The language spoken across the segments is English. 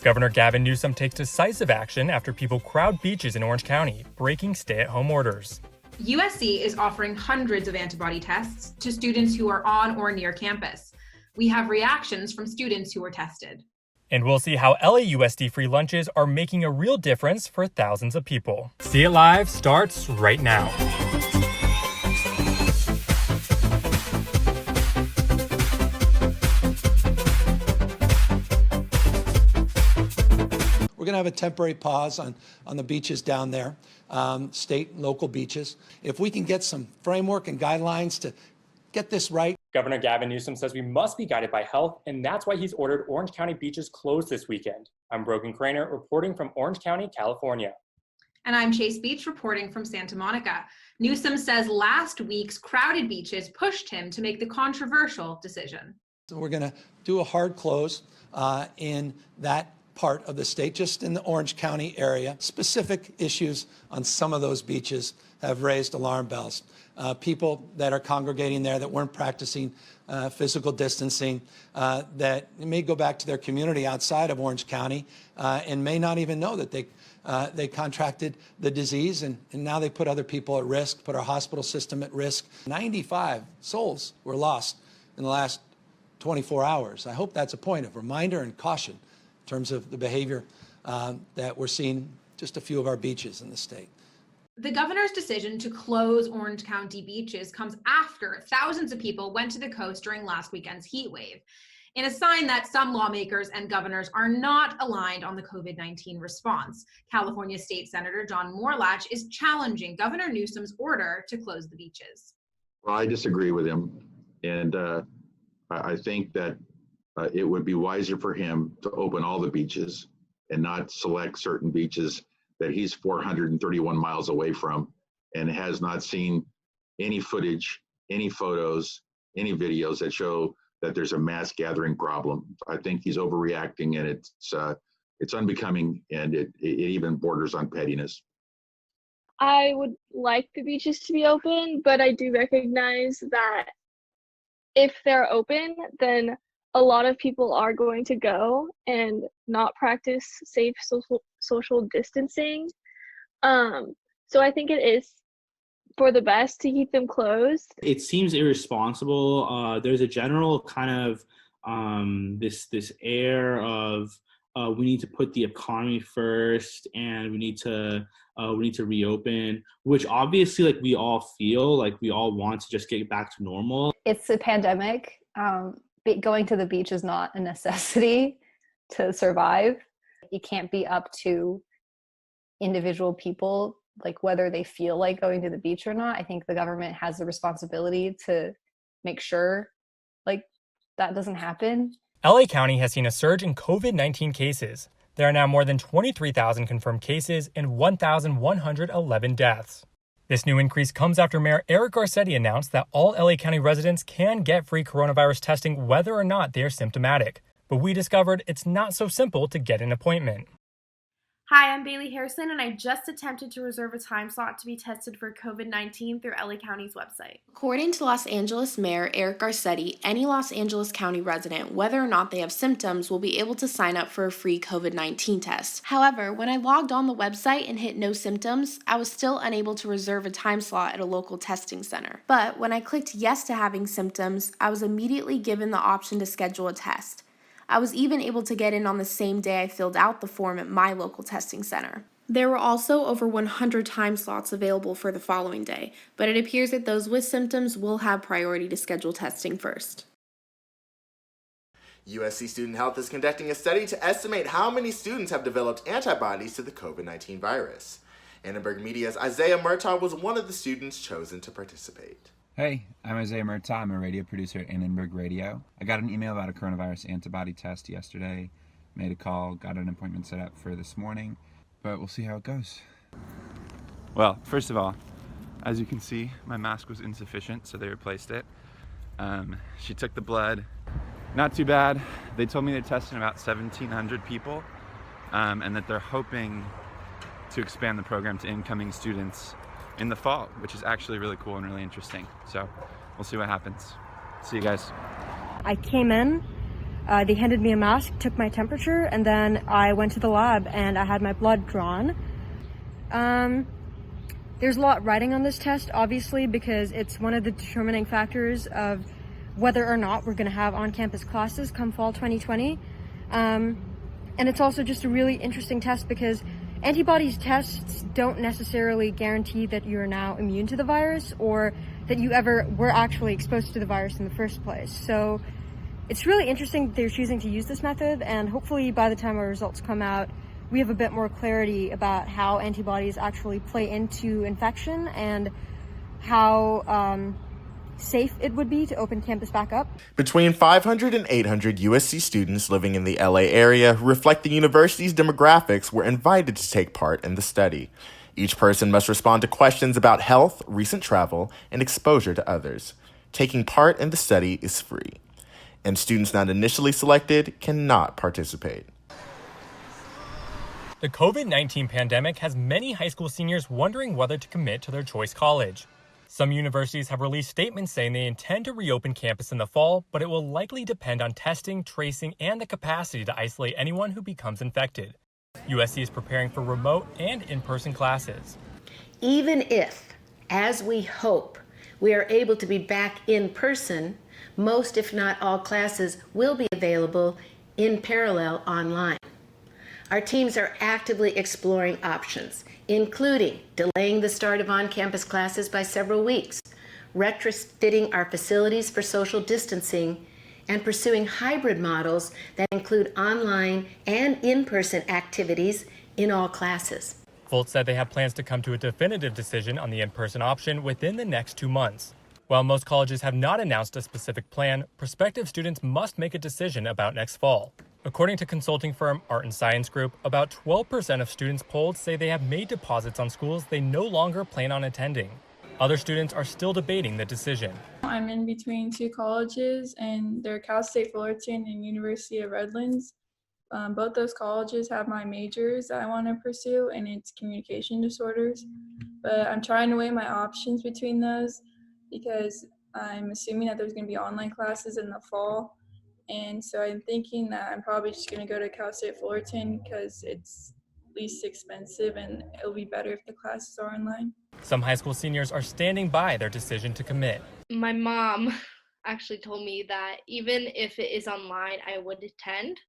Governor Gavin Newsom takes decisive action after people crowd beaches in Orange County, breaking stay-at-home orders. USC is offering hundreds of antibody tests to students who are on or near campus. We have reactions from students who were tested. And we'll see how LAUSD free lunches are making a real difference for thousands of people. See It Live starts right now. We're going to have a temporary pause on the beaches down there, state and local beaches. If we can get some framework and guidelines to get this right. Governor Gavin Newsom says we must be guided by health, and that's why he's ordered Orange County beaches closed this weekend. I'm Brogan Kroener reporting from Orange County, California. And I'm Chace Beech reporting from Santa Monica. Newsom says last week's crowded beaches pushed him to make the controversial decision. So we're going to do a hard close in that part of the state, just in the Orange County area. Specific issues on some of those beaches have raised alarm bells. People that are congregating there that weren't practicing physical distancing, that may go back to their community outside of Orange County and may not even know that they contracted the disease, and now they put other people at risk, put our hospital system at risk. 95 souls were lost in the last 24 hours. I hope that's a point of reminder and caution in terms of the behavior that we're seeing just a few of our beaches in the state. The governor's decision to close Orange County beaches comes after thousands of people went to the coast during last weekend's heat wave, in a sign that some lawmakers and governors are not aligned on the COVID-19 response. California State Senator John Morlatch is challenging Governor Newsom's order to close the beaches. Well, I disagree with him, and I think that it would be wiser for him to open all the beaches and not select certain beaches that he's 431 miles away from and has not seen any footage, any photos, any videos that show that there's a mass gathering problem. I think he's overreacting, and it's unbecoming, and it even borders on pettiness. I would like the beaches to be open, but I do recognize that if they're open, then a lot of people are going to go and not practice safe social distancing. So I think it is for the best to keep them closed. It seems irresponsible. There's a general kind of this air of we need to put the economy first, and we need to reopen, which obviously like we all feel like we all want to just get back to normal. It's a pandemic. Going to the beach is not a necessity to survive. It can't be up to individual people, like whether they feel like going to the beach or not. I think the government has the responsibility to make sure like that doesn't happen. LA County has seen a surge in COVID-19 cases. There are now more than 23,000 confirmed cases and 1,111 deaths. This new increase comes after Mayor Eric Garcetti announced that all LA County residents can get free coronavirus testing whether or not they are symptomatic. But we discovered it's not so simple to get an appointment. Hi, I'm Bailey Harrison, and I just attempted to reserve a time slot to be tested for COVID-19 through LA County's website. According to Los Angeles Mayor Eric Garcetti, any Los Angeles County resident, whether or not they have symptoms, will be able to sign up for a free COVID-19 test. However, when I logged on the website and hit no symptoms, I was still unable to reserve a time slot at a local testing center. But when I clicked yes to having symptoms, I was immediately given the option to schedule a test. I was even able to get in on the same day I filled out the form at my local testing center. There were also over 100 time slots available for the following day, but it appears that those with symptoms will have priority to schedule testing first. USC Student Health is conducting a study to estimate how many students have developed antibodies to the COVID-19 virus. Annenberg Media's Isaiah Murtaugh was one of the students chosen to participate. Hey, I'm Isaiah Murtaugh. I'm a radio producer at Annenberg Radio. I got an email about a coronavirus antibody test yesterday, made a call, got an appointment set up for this morning, but we'll see how it goes. Well, first of all, as you can see, my mask was insufficient, so they replaced it. She took the blood. Not too bad. They told me they're testing about 1,700 people, and that they're hoping to expand the program to incoming students in the fall, which is actually really cool and really interesting. So we'll see what happens. See you guys. I came in They handed me a mask, took my temperature, and then I went to the lab and I had my blood drawn. There's a lot riding on this test, obviously, because it's one of the determining factors of whether or not we're going to have on-campus classes come fall 2020. And it's also just a really interesting test because antibodies tests don't necessarily guarantee that you're now immune to the virus or that you ever were actually exposed to the virus in the first place. So it's really interesting that they're choosing to use this method, and hopefully by the time our results come out, we have a bit more clarity about how antibodies actually play into infection and how safe it would be to open campus back up. Between 500 and 800 USC students living in the LA area who reflect the university's demographics were invited to take part in the study. Each person must respond to questions about health, recent travel, and exposure to others. Taking part in the study is free, and students not initially selected cannot participate. The COVID-19 pandemic has many high school seniors wondering whether to commit to their choice college. Some universities have released statements saying they intend to reopen campus in the fall, but it will likely depend on testing, tracing, and the capacity to isolate anyone who becomes infected. USC is preparing for remote and in-person classes. Even if, as we hope, we are able to be back in person, most, if not all, classes will be available in parallel online. Our teams are actively exploring options, including delaying the start of on-campus classes by several weeks, retrofitting our facilities for social distancing, and pursuing hybrid models that include online and in-person activities in all classes. Volt said they have plans to come to a definitive decision on the in-person option within the next 2 months. While most colleges have not announced a specific plan, prospective students must make a decision about next fall. According to consulting firm Art and Science Group, about 12% of students polled say they have made deposits on schools they no longer plan on attending. Other students are still debating the decision. I'm in between two colleges, and they're Cal State Fullerton and University of Redlands. Both those colleges have my majors that I want to pursue, and it's communication disorders. But I'm trying to weigh my options between those because I'm assuming that there's going to be online classes in the fall. And so I'm thinking that I'm probably just going to go to Cal State Fullerton because it's least expensive and it'll be better if the classes are online. Some high school seniors are standing by their decision to commit. My mom actually told me that even if it is online, I would attend,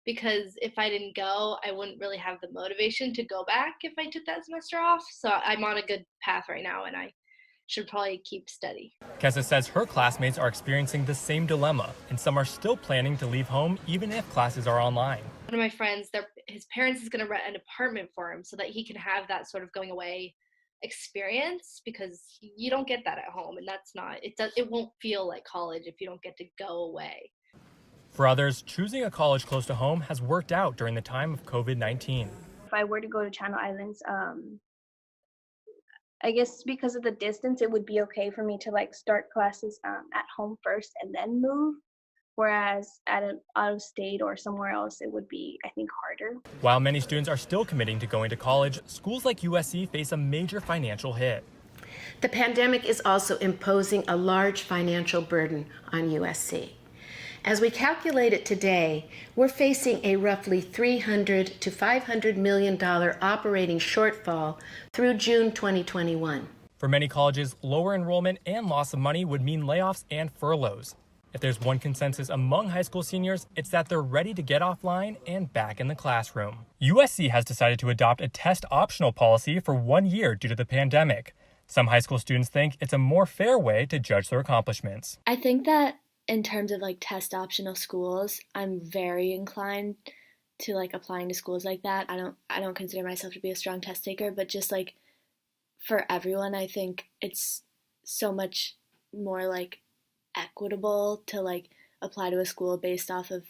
because if I didn't go, I wouldn't really have the motivation to go back if I took that semester off. So I'm on a good path right now, and I should probably keep steady. Kessa says her classmates are experiencing the same dilemma, and some are still planning to leave home even if classes are online. One of my friends, his parents is going to rent an apartment for him so that he can have that sort of going away experience, because you don't get that at home, and it won't feel like college if you don't get to go away. For others, choosing a college close to home has worked out during the time of COVID-19. If I were to go to Channel Islands, I guess because of the distance, it would be okay for me to start classes at home first and then move. Whereas at an out of state or somewhere else, it would be, I think, harder. While many students are still committing to going to college, schools like USC face a major financial hit. The pandemic is also imposing a large financial burden on USC. As we calculate it today, we're facing a roughly $300 to $500 million operating shortfall through June 2021. For many colleges, lower enrollment and loss of money would mean layoffs and furloughs. If there's one consensus among high school seniors, it's that they're ready to get offline and back in the classroom. USC has decided to adopt a test optional policy for 1 year due to the pandemic. Some high school students think it's a more fair way to judge their accomplishments. I think that in terms of test optional schools, I'm very inclined to applying to schools like that. I don't consider myself to be a strong test taker, but just for everyone, I think it's so much more equitable to apply to a school based off of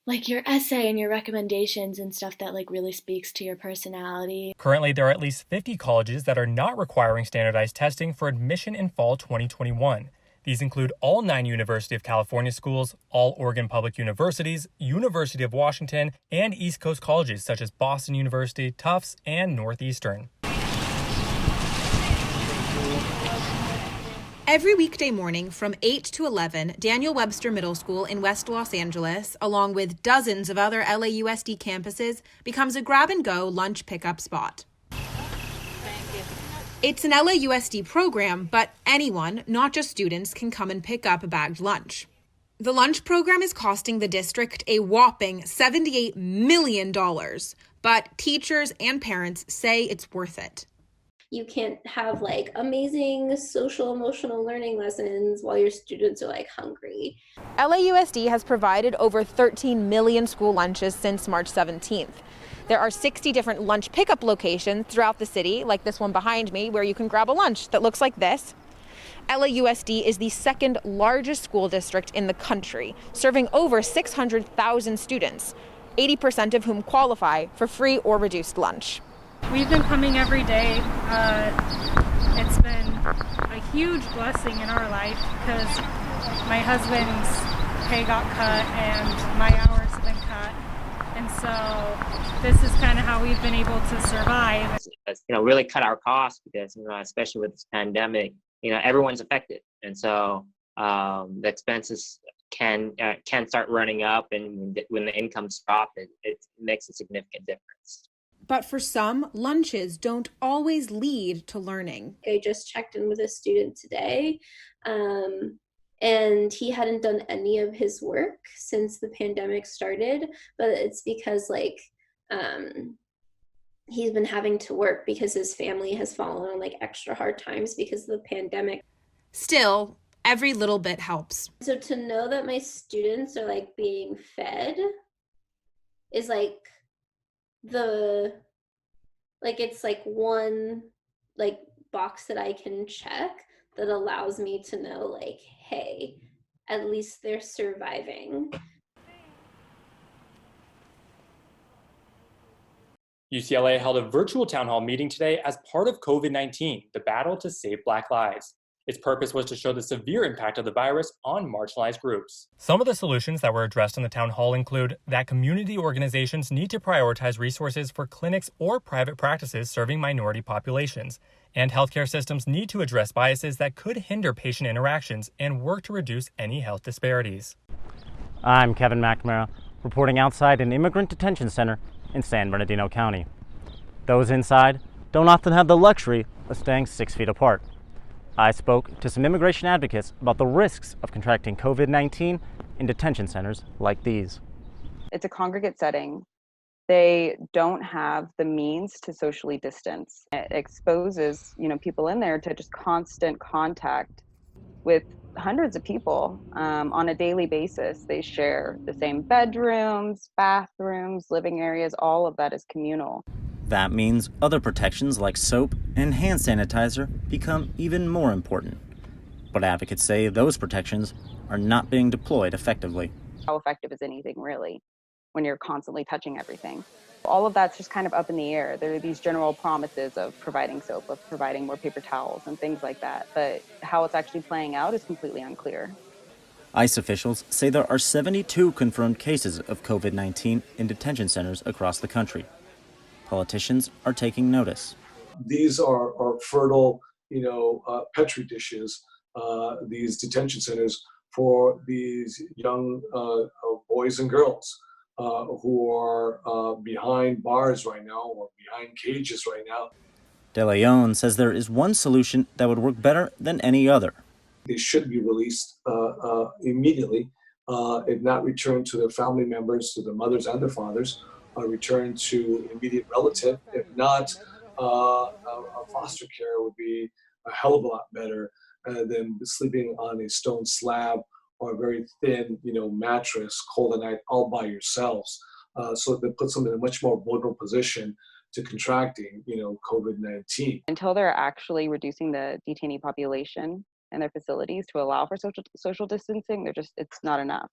your essay and your recommendations and stuff that really speaks to your personality. Currently, there are at least 50 colleges that are not requiring standardized testing for admission in fall 2021. These include all 9 University of California schools, all Oregon Public Universities, University of Washington, and East Coast colleges such as Boston University, Tufts, and Northeastern. Every weekday morning from 8 to 11, Daniel Webster Middle School in West Los Angeles, along with dozens of other LAUSD campuses, becomes a grab-and-go lunch pickup spot. It's an LAUSD program, but anyone, not just students, can come and pick up a bagged lunch. The lunch program is costing the district a whopping $78 million, but teachers and parents say it's worth it. You can't have like amazing social emotional learning lessons while your students are like hungry. LAUSD has provided over 13 million school lunches since March 17th. There are 60 different lunch pickup locations throughout the city, like this one behind me, where you can grab a lunch that looks like this. LAUSD is the second largest school district in the country, serving over 600,000 students, 80% of whom qualify for free or reduced lunch. We've been coming every day. It's been a huge blessing in our life because my husband's pay got cut and my hours have been cut. And so this is kind of how we've been able to survive. Really cut our costs because, especially with this pandemic, everyone's affected. And so the expenses can start running up, and when the incomes drop, it makes a significant difference. But for some, lunches don't always lead to learning. I just checked in with a student today, and he hadn't done any of his work since the pandemic started, but it's because he's been having to work because his family has fallen on extra hard times because of the pandemic. Still, every little bit helps. So to know that my students are being fed is it's one box that I can check that allows me to know hey, at least they're surviving. UCLA held a virtual town hall meeting today as part of COVID-19, the battle to save Black lives. Its purpose was to show the severe impact of the virus on marginalized groups. Some of the solutions that were addressed in the town hall include that community organizations need to prioritize resources for clinics or private practices serving minority populations, and healthcare systems need to address biases that could hinder patient interactions and work to reduce any health disparities. I'm Kevin McNamara, reporting outside an immigrant detention center in San Bernardino County. Those inside don't often have the luxury of staying 6 feet apart. I spoke to some immigration advocates about the risks of contracting COVID-19 in detention centers like these. It's a congregate setting. They don't have the means to socially distance. It exposes, people in there to just constant contact with hundreds of people on a daily basis. They share the same bedrooms, bathrooms, living areas. All of that is communal. That means other protections like soap and hand sanitizer become even more important. But advocates say those protections are not being deployed effectively. How effective is anything really when you're constantly touching everything? All of that's just kind of up in the air. There are these general promises of providing soap, of providing more paper towels and things like that. But how it's actually playing out is completely unclear. ICE officials say there are 72 confirmed cases of COVID-19 in detention centers across the country. Politicians are taking notice. These are fertile, petri dishes, these detention centers for these young boys and girls who are behind bars right now or behind cages right now. De Leon says there is one solution that would work better than any other. They should be released immediately, if not returned to their family members, to their mothers and their fathers. Return to immediate relative. If not, a foster care would be a hell of a lot better than sleeping on a stone slab or a very thin, mattress, cold at night, all by yourselves. So that puts them in a much more vulnerable position to contracting, COVID-19. Until they're actually reducing the detainee population in their facilities to allow for social distancing, it's not enough.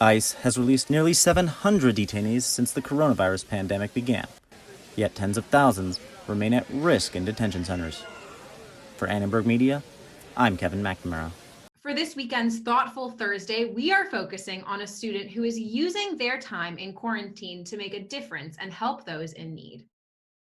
ICE has released nearly 700 detainees since the coronavirus pandemic began, yet tens of thousands remain at risk in detention centers. For Annenberg Media, I'm Kevin McNamara. For this weekend's Thoughtful Thursday, we are focusing on a student who is using their time in quarantine to make a difference and help those in need.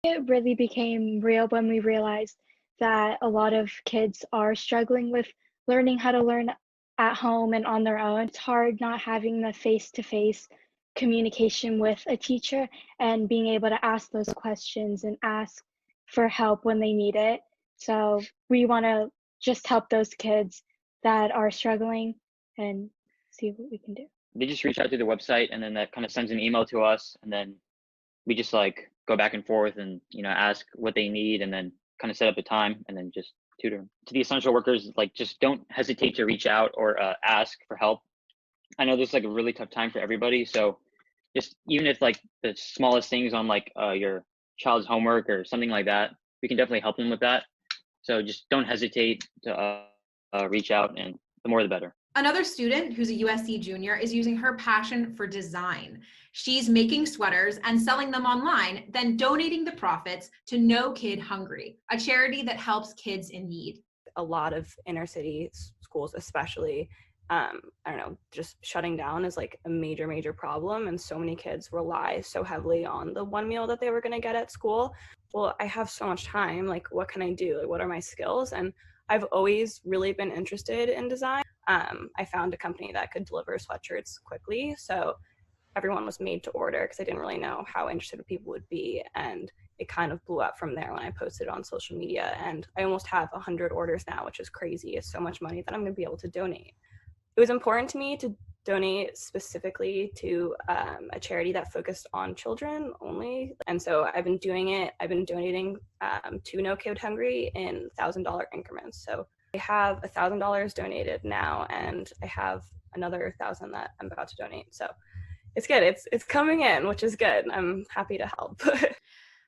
It really became real when we realized that a lot of kids are struggling with learning how to learn at home and on their own. It's hard not having the face-to-face communication with a teacher and being able to ask those questions and ask for help when they need it. So we want to just help those kids that are struggling and see what we can do. They just reach out through the website, and then that kind of sends an email to us, and then we just like go back and forth and, you know, ask what they need, and then kind of set up a time and then just tutor them. To the essential workers, like, just don't hesitate to reach out or ask for help. I know this is like a really tough time for everybody, so just even if like the smallest things on like your child's homework or something like that, we can definitely help them with that. So just don't hesitate to reach out, and the more the better. Another student who's a USC junior is using her passion for design. She's making sweaters and selling them online, then donating the profits to No Kid Hungry, a charity that helps kids in need. A lot of inner city schools, especially, just shutting down is like a major problem. And so many kids rely so heavily on the one meal that they were going to get at school. Well, I have so much time. Like, what can I do? Like, what are my skills? And I've always really been interested in design. I found a company that could deliver sweatshirts quickly. So everyone was made to order because I didn't really know how interested people would be. And it kind of blew up from there when I posted on social media. And I almost have 100 orders now, which is crazy. It's so much money that I'm going to be able to donate. It was important to me to donate specifically to a charity that focused on children only. And so I've been doing it. I've been donating to No Kid Hungry in $1,000 increments. So I have $1,000 donated now, and I have another 1,000 that I'm about to donate. So it's good. It's coming in, which is good. I'm happy to help.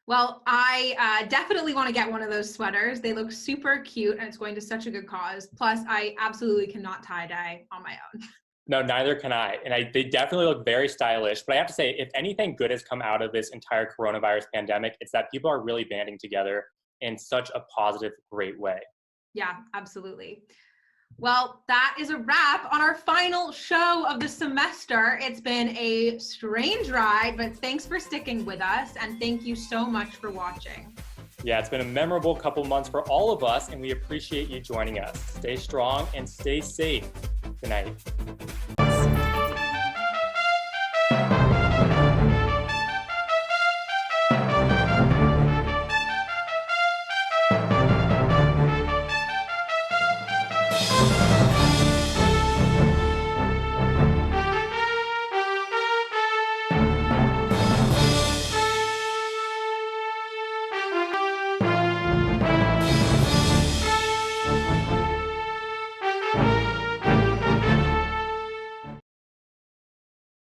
Well, I definitely want to get one of those sweaters. They look super cute, and it's going to such a good cause. Plus, I absolutely cannot tie-dye on my own. No, neither can I. And they definitely look very stylish. But I have to say, if anything good has come out of this entire coronavirus pandemic, it's that people are really banding together in such a positive, great way. Yeah, absolutely. Well, that is a wrap on our final show of the semester. It's been a strange ride, but thanks for sticking with us, and thank you so much for watching. Yeah, it's been a memorable couple months for all of us, and we appreciate you joining us. Stay strong and stay safe. Good night.